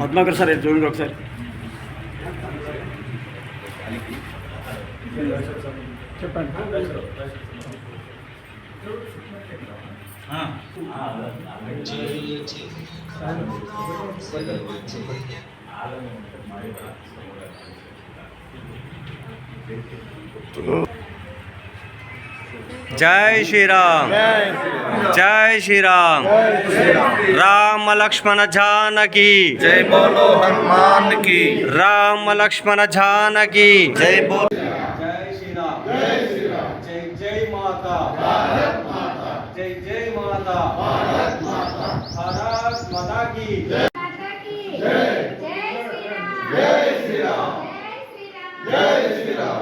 Padmakar sir చూడండి ఒకసారి. చెప్పండి. जय श्री राम, जय श्री राम, राम लक्ष्मण जानकी, जय बोलो हनुमान की, राम लक्ष्मण जानकी, जय बोलो. जय श्री राम, जय श्री राम, जय जय माता, भारत माता, जय जय माता, भारत माता, भारत माता की जय, जय जय श्री राम, जय श्री राम, जय श्री राम.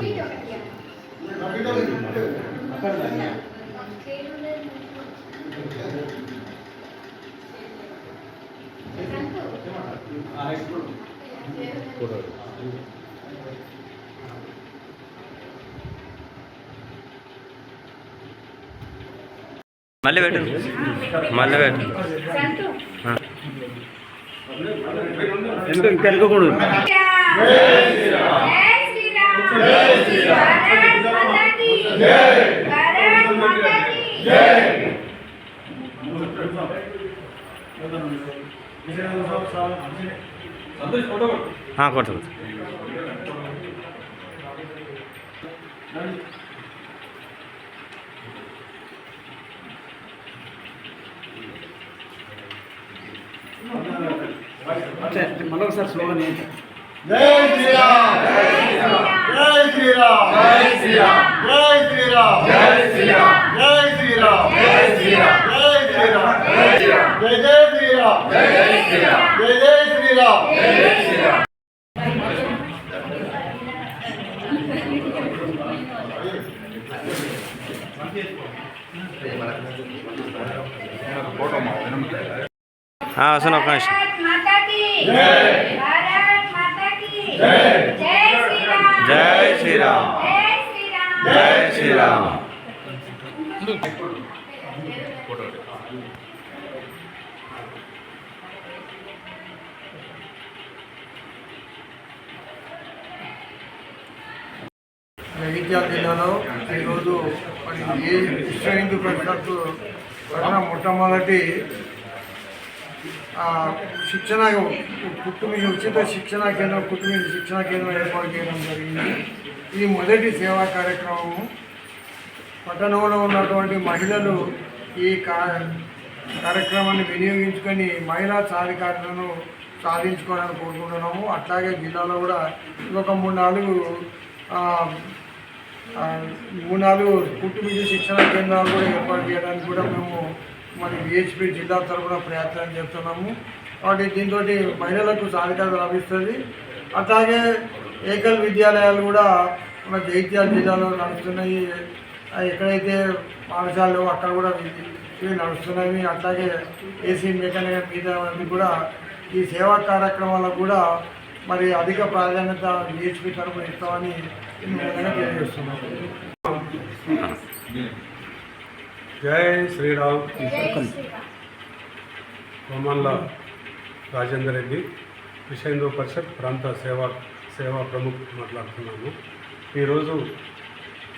మళ్ళీ పెట్టు, మళ్ళీ పెట్టు. ఎందుకు తెలుగుకూడదు. కొట్టు. మరొకసారి స్లోగన్ ఏంటి? जय श्री राम, जय श्री राम, जय श्री राम, जय श्री राम, जय श्री राम, जय श्री राम, जय श्री राम, जय श्री राम, जय श्री राम, जय श्री राम, जय जय श्री राम, जय श्री राम, जय जय श्री राम, जय श्री राम. వస్తున్నా ఒక నిమిషం. जय श्री राम, जय श्री राम. జగిత్యాల జిల్లాలో ఈరోజు మరి ఏ విశ్వ హిందూ పరిషత్తు మొట్టమొదటి శిక్షణ కుటుంబ ఉచిత శిక్షణ కేంద్రం, కుటుంబ శిక్షణ కేంద్రం ఏర్పాటు చేయడం జరిగింది. ఇది మొదటి సేవా కార్యక్రమము. పట్టణంలో ఉన్నటువంటి మహిళలు ఈ కార్యక్రమాన్ని వినియోగించుకొని మహిళా సాధికారతను సాధించుకోవాలని కోరుకుంటున్నాము. అట్లాగే జిల్లాలో కూడా ఇంకొక మూడు నాలుగు కుటుంబ శిక్షణ కేంద్రాలు కూడా ఏర్పాటు చేయడానికి కూడా మేము మరి విహెచ్పి జిల్లా తరఫున ప్రయత్నం చేస్తున్నాము. కాబట్టి దీంతో మహిళలకు సాధికారత లభిస్తుంది. అట్లాగే ఏకల్ విద్యాలయాలు కూడా మన జగిత్యాల జిల్లాలో నడుస్తున్నాయి. ఎక్కడైతే పాఠశాలలో అక్కడ కూడా ఇవి నడుస్తున్నాయి. అట్లాగే ఏసీ మెకానికల్ మీద కూడా ఈ సేవా కార్యక్రమాలకు కూడా మరి అధిక ప్రాధాన్యత విహెచ్పి తరఫున ఇస్తామని తెలియజేస్తున్నాము. జై శ్రీరామ్. కోమల్ల రాజేందర్ రెడ్డి, విశ్వ హిందూ పరిషత్ ప్రాంత సేవా ప్రముఖ్ మాట్లాడుతున్నాము. ఈరోజు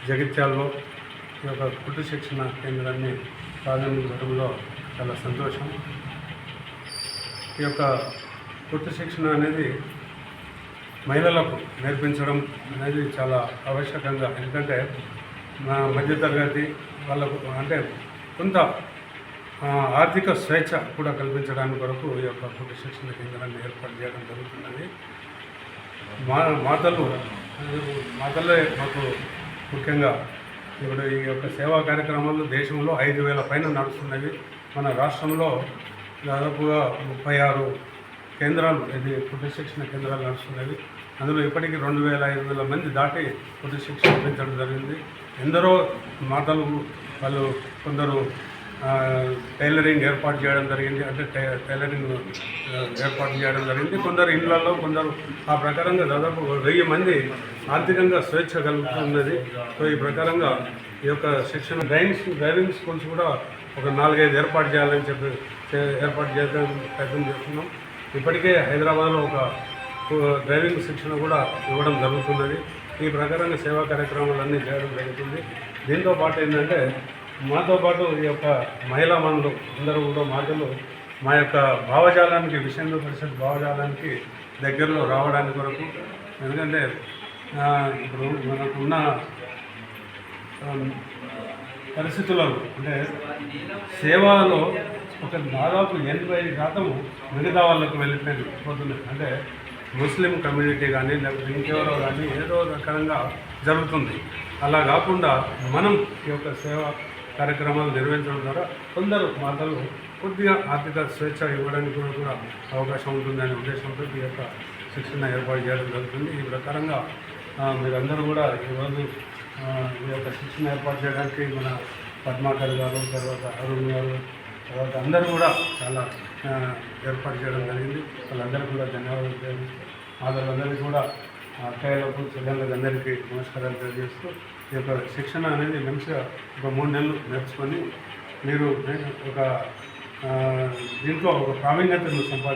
జగిత్యాలలో ఈ యొక్క కుటుంబ శిక్షణ కేంద్రాన్ని ప్రారంభించడంలో చాలా సంతోషం. ఈ యొక్క కుటుంబ శిక్షణ అనేది మహిళలకు నేర్పించడం అనేది చాలా ఆవశ్యకంగా, ఎందుకంటే మధ్యతరగతి వాళ్ళకు అంటే కొంత ఆర్థిక స్వేచ్ఛ కూడా కల్పించడానికి కొరకు ఈ యొక్క కుటుంబ శిక్షణ కేంద్రాన్ని ఏర్పాటు చేయడం జరుగుతున్నది. మాతల్లే మాకు ముఖ్యంగా ఇప్పుడు ఈ యొక్క సేవా కార్యక్రమాలు దేశంలో 5,000 పైన నడుస్తున్నవి. మన రాష్ట్రంలో దాదాపుగా 36 కేంద్రాలు, ఇది కుటుంబ శిక్షణ కేంద్రాలు నడుస్తున్నవి. అందులో ఇప్పటికీ 2500 మంది దాటి పొట్టి శిక్షణ పెంచడం జరిగింది. ఎందరో మాటలు వాళ్ళు కొందరు టైలరింగ్ ఏర్పాటు చేయడం జరిగింది, అంటే టైలరింగ్ ఏర్పాటు చేయడం జరిగింది. కొందరు ఇళ్లలో, కొందరు ఆ ప్రకారంగా దాదాపు 1000 మంది ఆర్థికంగా స్వేచ్ఛ కలుగుతున్నది. సో ఈ ప్రకారంగా ఈ యొక్క శిక్షణ డ్రైవింగ్ స్కూల్స్ కూడా ఒక 4-5 ఏర్పాటు చేయాలని చెప్పి ఏర్పాటు చేయడానికి ప్రయత్నం చేస్తున్నాం. ఇప్పటికే హైదరాబాద్లో ఒక డ్రైవింగ్ శిక్షణ కూడా ఇవ్వడం జరుగుతున్నది. ఈ ప్రకారంగా సేవా కార్యక్రమాలన్నీ చేయడం జరుగుతుంది. దీంతో పాటు ఏంటంటే మాతో పాటు ఈ యొక్క మహిళా మనులు అందరూ కూడా మాటలు మా యొక్క భావజాలానికి, విషయంలో పరిషత్ భావజాలానికి దగ్గరలో రావడానికి కొరకు, ఎందుకంటే ఇప్పుడు మనకున్న పరిస్థితులలో అంటే సేవలో ఒక దాదాపు 85% మిగతా వాళ్ళకు వెళ్ళిపోతుంది. అంటే ముస్లిం కమ్యూనిటీ కానీ లేకపోతే ఇంకెవరో కానీ ఏదో రకంగా జరుగుతుంది. అలా కాకుండా మనం ఈ యొక్క సేవా కార్యక్రమాలు నిర్వహించడం ద్వారా కొందరు మాటలు కొద్దిగా ఆర్థిక స్వేచ్ఛ ఇవ్వడానికి కూడా అవకాశం ఉంటుందనే ఉద్దేశంతో ఈ యొక్క శిక్షణ ఏర్పాటు చేయడం జరుగుతుంది. ఈ ప్రకారంగా మీరందరూ కూడా ఈరోజు ఈ యొక్క శిక్షణ ఏర్పాటు చేయడానికి మన పద్మాకర్ గారు, తర్వాత అరుణ్ గారు, తర్వాత అందరూ కూడా చాలా ఏర్పాటు చేయడం జరిగింది. వాళ్ళందరికీ కూడా ధన్యవాదాలు తెలియజేస్తూ, వాళ్ళందరికీ కూడా అక్కయ్యలకు, చెల్లెళ్ళకి అందరికీ నమస్కారాలు తెలియజేస్తూ, ఈ యొక్క శిక్షణ అనేది మంచిగా ఒక 3 నెలలు నేర్చుకొని మీరు ఒక దీంట్లో ఒక ప్రావీణ్యతను సంపాదించారు.